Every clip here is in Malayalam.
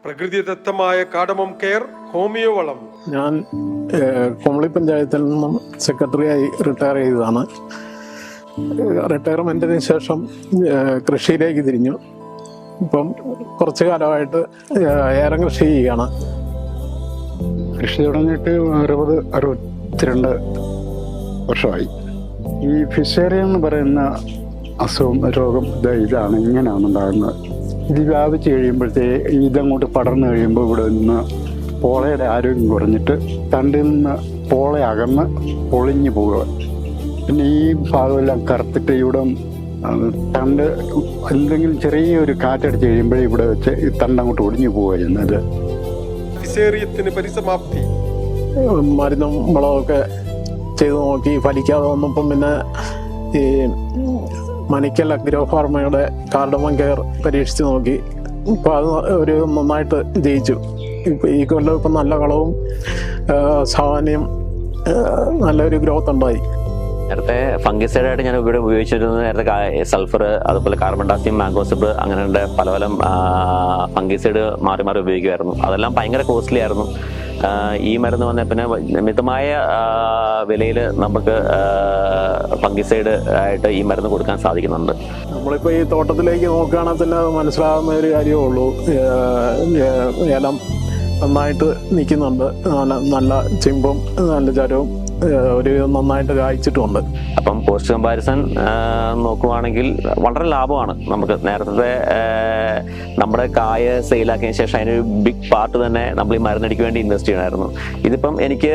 പ്രകൃതിദത്തമായ കാർഡമം കെയർ ഹോമിയോ വളം. ഞാൻ കുമളി പഞ്ചായത്തിൽ നിന്നും സെക്രട്ടറിയായി റിട്ടയർ ചെയ്തതാണ്. റിട്ടയർമെൻറ്റിന് ശേഷം കൃഷിയിലേക്ക് തിരിഞ്ഞു. ഇപ്പം കുറച്ച് കാലമായിട്ട് ഏലം കൃഷി ചെയ്യുകയാണ്. കൃഷി തുടങ്ങിയിട്ട് 62 വർഷമായി. ഈ ഫിഷേറിയ എന്ന് പറയുന്ന രോഗം ഇതാണ്, ഇങ്ങനെയാണ് ഉണ്ടാകുന്നത്. ഇത് വ്യാപിച്ച് കഴിയുമ്പോഴത്തേ ഇതങ്ങോട്ട് പടർന്നു കഴിയുമ്പോൾ ഇവിടെ നിന്ന് പോളയുടെ ആരോഗ്യം കുറഞ്ഞിട്ട് തണ്ടിൽ നിന്ന് പോള അകന്ന് പൊളിഞ്ഞു പോവുക. പിന്നെ ഈ ഭാഗമെല്ലാം കറുത്തിട്ട് ഇവിടെ തണ്ട് എന്തെങ്കിലും ചെറിയൊരു കാറ്റടിച്ച് കഴിയുമ്പോഴേ ഇവിടെ വെച്ച് ഈ തണ്ടങ്ങോട്ട് ഒടിഞ്ഞു പോവുക ചെയ്യുന്നത്. ഫിസേറിയത്തിന് പരിസമാപ്തി. മരുന്നും വളമൊക്കെ ചെയ്തു നോക്കി, ഫലിക്കാതെ വന്നപ്പം പിന്നെ ഈ മണിക്കൽ അഗ്രോ ഫാർമയുടെ കാർഡമം കെയർ പരീക്ഷിച്ച് നോക്കി. ഇപ്പം അത് നന്നായിട്ട് ജയിച്ചു. ഇപ്പം ഈ കൊല്ലം ഇപ്പം നല്ല കളവും സാമാന്യം നല്ലൊരു ഗ്രോത്ത് ഉണ്ടായി. നേരത്തെ ഫംഗിസൈഡായിട്ട് ഞാൻ ഇവിടെ ഉപയോഗിച്ചിരുന്നത് നേരത്തെ സൾഫർ, അതുപോലെ കാർബൺ ഡയോക്സൈഡ്, മാംഗോസിബ്, അങ്ങനെ പല ഫംഗിസൈഡ് മാറി മാറി ഉപയോഗിക്കുമായിരുന്നു. അതെല്ലാം ഭയങ്കര കോസ്റ്റ്ലി ആയിരുന്നു. ഈ മരുന്ന് വന്ന പിന്നെ മിതമായ വിലയിൽ നമുക്ക് ഫംഗിസൈഡ് ആയിട്ട് ഈ മരുന്ന് കൊടുക്കാൻ സാധിക്കുന്നുണ്ട്. നമ്മളിപ്പോൾ ഈ തോട്ടത്തിലേക്ക് നോക്കുകയാണെങ്കിൽ തന്നെ മനസ്സിലാകുന്ന ഒരു കാര്യമേ ഉള്ളൂ. ഏലം നന്നായിട്ട് നിൽക്കുന്നുണ്ട്. നല്ല ചിമ്പും നല്ല ചരവും നന്നായിട്ട് കായ്ച്ചിട്ടുമുണ്ട്. അപ്പം കോസ്റ്റ് കമ്പാരിസൺ നോക്കുവാണെങ്കിൽ വളരെ ലാഭമാണ് നമുക്ക്. നേരത്തെ നമ്മുടെ കായ സെയിലാക്കിയതിന് ശേഷം അതിനൊരു ബിഗ് പാർട്ട് തന്നെ നമ്മൾ ഈ മരുന്നടിക്ക് വേണ്ടി ഇൻവെസ്റ്റ് ചെയ്യണമായിരുന്നു. ഇതിപ്പം എനിക്ക്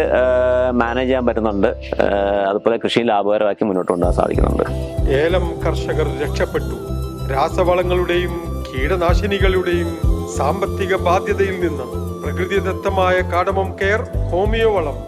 മാനേജ് ചെയ്യാൻ പറ്റുന്നുണ്ട്. അതുപോലെ കൃഷി ലാഭകരമാക്കി മുന്നോട്ട് കൊണ്ടുപോകാൻ സാധിക്കുന്നുണ്ട്. ഏലം കർഷകർ രക്ഷപ്പെട്ടു. രാസവളങ്ങളുടെയും കീടനാശിനികളുടെയും സാമ്പത്തിക ബാധ്യതയിൽ നിന്ന് പ്രകൃതിദത്തമായ കാർഡമം കെയർ ഹോമിയോ വളം.